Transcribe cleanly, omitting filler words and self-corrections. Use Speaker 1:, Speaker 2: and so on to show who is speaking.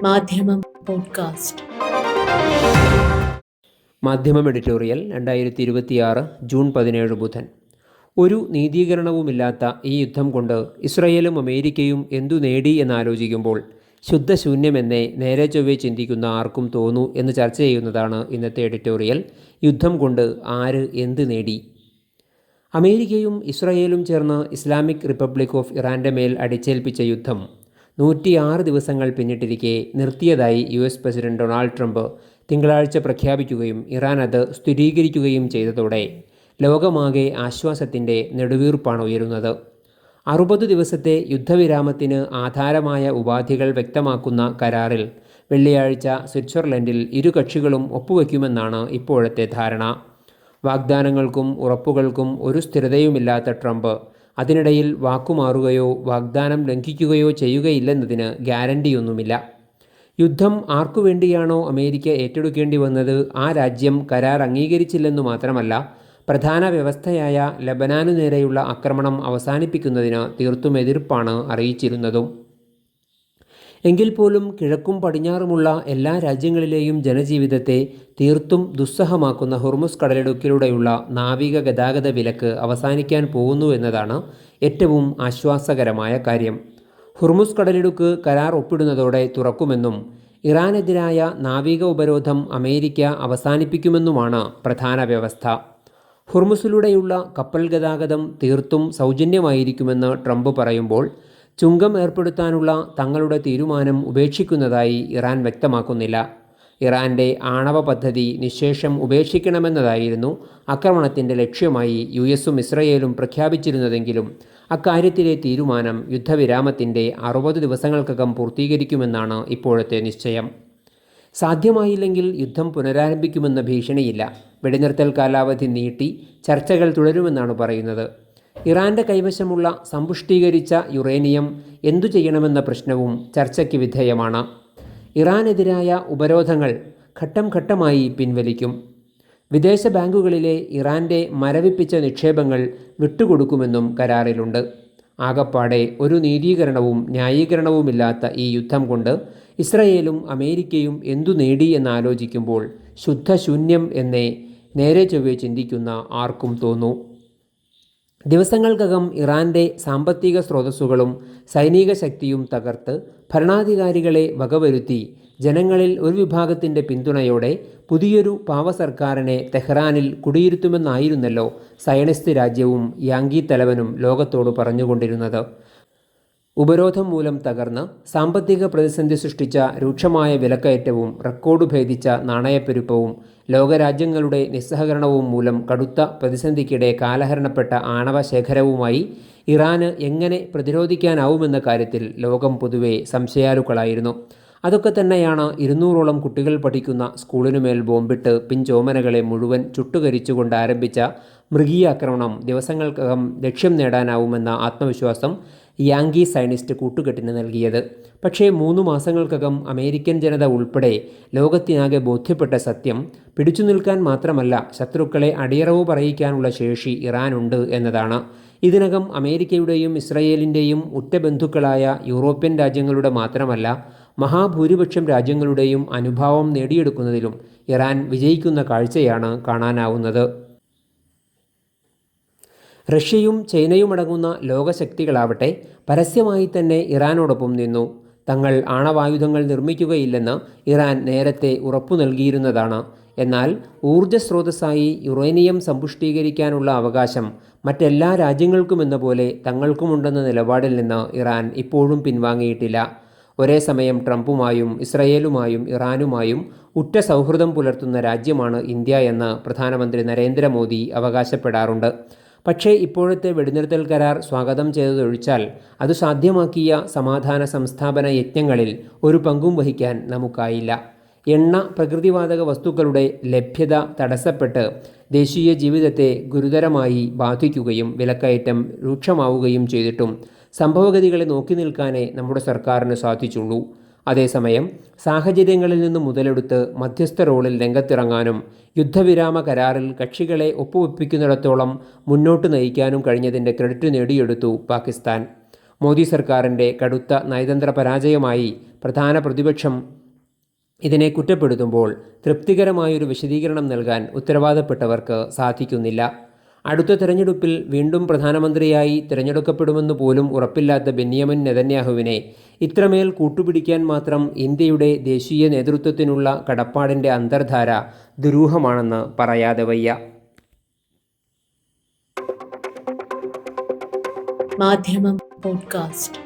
Speaker 1: മാധ്യമം പോഡ്കാസ്റ്റ്.
Speaker 2: മാധ്യമം editorial 2026 June 17 ബുധൻ. ഒരു നീതീകരണവുമില്ലാത്ത ഈ യുദ്ധം കൊണ്ട് ഇസ്രയേലും അമേരിക്കയും എന്തു നേടി എന്നാലോചിക്കുമ്പോൾ ശുദ്ധശൂന്യമെന്നേ നേരെ ചൊവ്വേ ചിന്തിക്കുന്ന ആർക്കും തോന്നൂ എന്ന് ചർച്ച ചെയ്യുന്നതാണ് ഇന്നത്തെ എഡിറ്റോറിയൽ. യുദ്ധം കൊണ്ട് ആര് എന്ത് നേടി? അമേരിക്കയും ഇസ്രയേലും ചേർന്ന് ഇസ്ലാമിക് റിപ്പബ്ലിക് ഓഫ് ഇറാൻ്റെ മേൽ അടിച്ചേൽപ്പിച്ച യുദ്ധം 106 ദിവസങ്ങൾ പിന്നിട്ടിരിക്കെ നിർത്തിയതായി US പ്രസിഡന്റ് ഡൊണാൾഡ് ട്രംപ് തിങ്കളാഴ്ച പ്രഖ്യാപിക്കുകയും ഇറാൻ അത് സ്ഥിരീകരിക്കുകയും ചെയ്തതോടെ ലോകമാകെ ആശ്വാസത്തിൻ്റെ നെടുവീർപ്പാണ് ഉയരുന്നത്. 60 ദിവസത്തെ യുദ്ധവിരാമത്തിന് ആധാരമായ ഉപാധികൾ വ്യക്തമാക്കുന്ന കരാറിൽ വെള്ളിയാഴ്ച സ്വിറ്റ്സർലൻഡിൽ ഇരു കക്ഷികളും ഒപ്പുവെക്കുമെന്നാണ് ഇപ്പോഴത്തെ ധാരണ. വാഗ്ദാനങ്ങൾക്കും ഉറപ്പുകൾക്കും ഒരു സ്ഥിരതയുമില്ലാത്ത ട്രംപ് അതിനിടയിൽ വാക്കുമാറുകയോ വാഗ്ദാനം ലംഘിക്കുകയോ ചെയ്യുകയില്ലെന്നതിന് ഗ്യാരണ്ടിയൊന്നുമില്ല. യുദ്ധം ആർക്കു വേണ്ടിയാണോ അമേരിക്ക ഏറ്റെടുക്കേണ്ടി വന്നത് ആ രാജ്യം കരാർ അംഗീകരിച്ചില്ലെന്നു മാത്രമല്ല, പ്രധാന വ്യവസ്ഥയായ ലബനാനു നേരെയുള്ള ആക്രമണം അവസാനിപ്പിക്കുന്നതിന് തീർത്തും എതിർപ്പാണ് അറിയിച്ചിരുന്നതും. എങ്കിൽ പോലും കിഴക്കും പടിഞ്ഞാറുമുള്ള എല്ലാ രാജ്യങ്ങളിലെയും ജനജീവിതത്തെ തീർത്തും ദുസ്സഹമാക്കുന്ന ഹോർമുസ് കടലിടുക്കിലൂടെയുള്ള നാവിക ഗതാഗത വിലക്ക് അവസാനിക്കാൻ പോകുന്നു എന്നതാണ് ഏറ്റവും ആശ്വാസകരമായ കാര്യം. ഹോർമുസ് കടലിടുക്ക് കരാർ ഒപ്പിടുന്നതോടെ തുറക്കുമെന്നും ഇറാനെതിരായ നാവിക ഉപരോധം അമേരിക്ക അവസാനിപ്പിക്കുമെന്നുമാണ് പ്രധാന വ്യവസ്ഥ. ഹോർമുസിലൂടെയുള്ള കപ്പൽ ഗതാഗതം തീർത്തും സൗജന്യമായിരിക്കുമെന്ന് ട്രംപ് പറയുമ്പോൾ ചുങ്കം ഏർപ്പെടുത്താനുള്ള തങ്ങളുടെ തീരുമാനം ഉപേക്ഷിക്കുന്നതായി ഇറാൻ വ്യക്തമാക്കുന്നില്ല. ഇറാൻ്റെ ആണവ പദ്ധതി നിശ്ശേഷം ഉപേക്ഷിക്കണമെന്നതായിരുന്നു ആക്രമണത്തിൻ്റെ ലക്ഷ്യമായി USഉം ഇസ്രയേലും പ്രഖ്യാപിച്ചിരുന്നതെങ്കിലും അക്കാര്യത്തിലെ തീരുമാനം യുദ്ധവിരാമത്തിൻ്റെ 60 ദിവസങ്ങൾക്കകം പൂർത്തീകരിക്കുമെന്നാണ് ഇപ്പോഴത്തെ നിശ്ചയം. സാധ്യമായില്ലെങ്കിൽ യുദ്ധം പുനരാരംഭിക്കുമെന്ന ഭീഷണിയില്ല. വെടിനിർത്തൽ കാലാവധി നീട്ടി ചർച്ചകൾ തുടരുമെന്നാണ് പറയുന്നത്. ഇറാൻ്റെ കൈവശമുള്ള സമ്പുഷ്ടീകരിച്ച യുറേനിയം എന്തു ചെയ്യണമെന്ന പ്രശ്നവും ചർച്ചയ്ക്ക് വിധേയമാണ്. ഇറാനെതിരായ ഉപരോധങ്ങൾ ഘട്ടം ഘട്ടമായി പിൻവലിക്കും. വിദേശ ബാങ്കുകളിലെ ഇറാൻ്റെ മരവിപ്പിച്ച നിക്ഷേപങ്ങൾ വിട്ടുകൊടുക്കുമെന്നും കരാറിലുണ്ട്. ആകപ്പാടെ ഒരു നീതീകരണവും ന്യായീകരണവുമില്ലാത്ത ഈ യുദ്ധം കൊണ്ട് ഇസ്രയേലും അമേരിക്കയും എന്തു നേടി എന്നാലോചിക്കുമ്പോൾ ശുദ്ധശൂന്യം എന്നേ നേരെ ചൊവ്വേ ചിന്തിക്കുന്ന ആർക്കും തോന്നൂ. ദിവസങ്ങൾക്കകം ഇറാൻ്റെ സാമ്പത്തിക സ്രോതസ്സുകളും സൈനിക ശക്തിയും തകർത്ത് ഭരണാധികാരികളെ വകവരുത്തി ജനങ്ങളിൽ ഒരു വിഭാഗത്തിൻ്റെ പിന്തുണയോടെ പുതിയൊരു പാവ സർക്കാരിനെ തെഹ്റാനിൽ കുടിയിരുത്തുമെന്നായിരുന്നല്ലോ സയണിസ്റ്റ് രാജ്യവും യാങ്കി തലവനും ലോകത്തോട് പറഞ്ഞുകൊണ്ടിരുന്നത്. ഉപരോധം മൂലം തകർന്ന് സാമ്പത്തിക പ്രതിസന്ധി സൃഷ്ടിച്ച രൂക്ഷമായ വിലക്കയറ്റവും റെക്കോർഡ് ഭേദിച്ച നാണയപ്പെരുപ്പവും ലോകരാജ്യങ്ങളുടെ നിസ്സഹകരണവും മൂലം കടുത്ത പ്രതിസന്ധിക്കിടെ കാലഹരണപ്പെട്ട ആണവ ശേഖരവുമായി ഇറാന് എങ്ങനെ പ്രതിരോധിക്കാനാവുമെന്ന കാര്യത്തിൽ ലോകം പൊതുവെ സംശയാലുക്കളായിരുന്നു. അതൊക്കെ തന്നെയാണ് 200ഓളം കുട്ടികൾ പഠിക്കുന്ന സ്കൂളിനുമേൽ ബോംബിട്ട് പിഞ്ചോമനകളെ മുഴുവൻ ചുട്ടുകരിച്ചുകൊണ്ട് ആരംഭിച്ച മൃഗീയ ആക്രമണം ദിവസങ്ങൾക്കകം ലക്ഷ്യം നേടാനാവുമെന്ന ആത്മവിശ്വാസം യാങ്കി സയനിസ്റ്റ് കൂട്ടുകെട്ടിന് നൽകിയത്. പക്ഷേ 3 മാസങ്ങൾക്കകം അമേരിക്കൻ ജനത ഉൾപ്പെടെ ലോകത്തിനാകെ ബോധ്യപ്പെട്ട സത്യം പിടിച്ചു നിൽക്കാൻ മാത്രമല്ല, ശത്രുക്കളെ അടിയറവ് പറയിക്കാനുള്ള ശേഷി ഇറാനുണ്ട് എന്നതാണ്. ഇതിനകം അമേരിക്കയുടെയും ഇസ്രയേലിൻ്റെയും ഉറ്റ ബന്ധുക്കളായ യൂറോപ്യൻ രാജ്യങ്ങളുടെ മാത്രമല്ല, മഹാഭൂരിപക്ഷം രാജ്യങ്ങളുടെയും അനുഭാവം നേടിയെടുക്കുന്നതിലും ഇറാൻ വിജയിക്കുന്ന കാഴ്ചയാണ് കാണാനാവുന്നത്. റഷ്യയും ചൈനയുമടങ്ങുന്ന ലോകശക്തികളാവട്ടെ പരസ്യമായി തന്നെ ഇറാനോടൊപ്പം നിന്നു. തങ്ങൾ ആണവായുധങ്ങൾ നിർമ്മിക്കുകയില്ലെന്ന് ഇറാൻ നേരത്തെ ഉറപ്പു നൽകിയിരുന്നതാണ്. എന്നാൽ ഊർജ്ജ സ്രോതസ്സായി യുറേനിയം സമ്പുഷ്ടീകരിക്കാനുള്ള അവകാശം മറ്റെല്ലാ രാജ്യങ്ങൾക്കുമെന്ന പോലെ തങ്ങൾക്കുമുണ്ടെന്ന നിലപാടിൽ നിന്ന് ഇറാൻ ഇപ്പോഴും പിൻവാങ്ങിയിട്ടില്ല. ഒരേ സമയം ട്രംപുമായും ഇസ്രയേലുമായും ഇറാനുമായും ഉറ്റ സൗഹൃദം പുലർത്തുന്ന രാജ്യമാണ് ഇന്ത്യ എന്ന് പ്രധാനമന്ത്രി നരേന്ദ്രമോദി അവകാശപ്പെടാറുണ്ട്. പക്ഷേ ഇപ്പോഴത്തെ വെടിനിർത്തൽ കരാർ സ്വാഗതം ചെയ്തതൊഴിച്ചാൽ അത് സാധ്യമാക്കിയ സമാധാന സംസ്ഥാപന യജ്ഞങ്ങളിൽ ഒരു പങ്കും വഹിക്കാൻ നമുക്കായില്ല. എണ്ണ, പ്രകൃതിവാതക വസ്തുക്കളുടെ ലഭ്യത തടസ്സപ്പെട്ട് ദേശീയ ജീവിതത്തെ ഗുരുതരമായി ബാധിക്കുകയും വിലക്കയറ്റം രൂക്ഷമാവുകയും ചെയ്തിട്ടും സംഭവഗതികളെ നോക്കി നിൽക്കാനേ നമ്മുടെ സർക്കാരിന് സാധിച്ചുള്ളൂ. അതേസമയം സാഹചര്യങ്ങളിൽ നിന്ന് മുതലെടുത്ത് മധ്യസ്ഥ റോളിൽ രംഗത്തിറങ്ങാനും യുദ്ധവിരാമ കരാറിൽ കക്ഷികളെ ഒപ്പുവെപ്പിക്കുന്നിടത്തോളം മുന്നോട്ട് നയിക്കാനും കഴിഞ്ഞതിൻ്റെ ക്രെഡിറ്റ് നേടിയെടുത്തു പാകിസ്ഥാൻ. മോദി സർക്കാരിൻ്റെ കടുത്ത നയതന്ത്ര പരാജയമായി പ്രധാന പ്രതിപക്ഷം ഇതിനെ കുറ്റപ്പെടുത്തുമ്പോൾ തൃപ്തികരമായൊരു വിശദീകരണം നൽകാൻ ഉത്തരവാദപ്പെട്ടവർക്ക് സാധിക്കുന്നില്ല. അടുത്ത തെരഞ്ഞെടുപ്പിൽ വീണ്ടും പ്രധാനമന്ത്രിയായി തിരഞ്ഞെടുക്കപ്പെടുമെന്ന് പോലും ഉറപ്പില്ലാത്ത ബെന്യാമിൻ നെതന്യാഹുവിനെ ഇത്രമേൽ കൂട്ടുപിടിക്കാൻ മാത്രം ഇന്ത്യയുടെ ദേശീയ നേതൃത്വത്തിനുള്ള കടപ്പാടിൻ്റെ അന്തർധാര ദുരൂഹമാണെന്ന് പറയാതെ വയ്യ.
Speaker 1: മാധ്യമം പോഡ്കാസ്റ്റ്.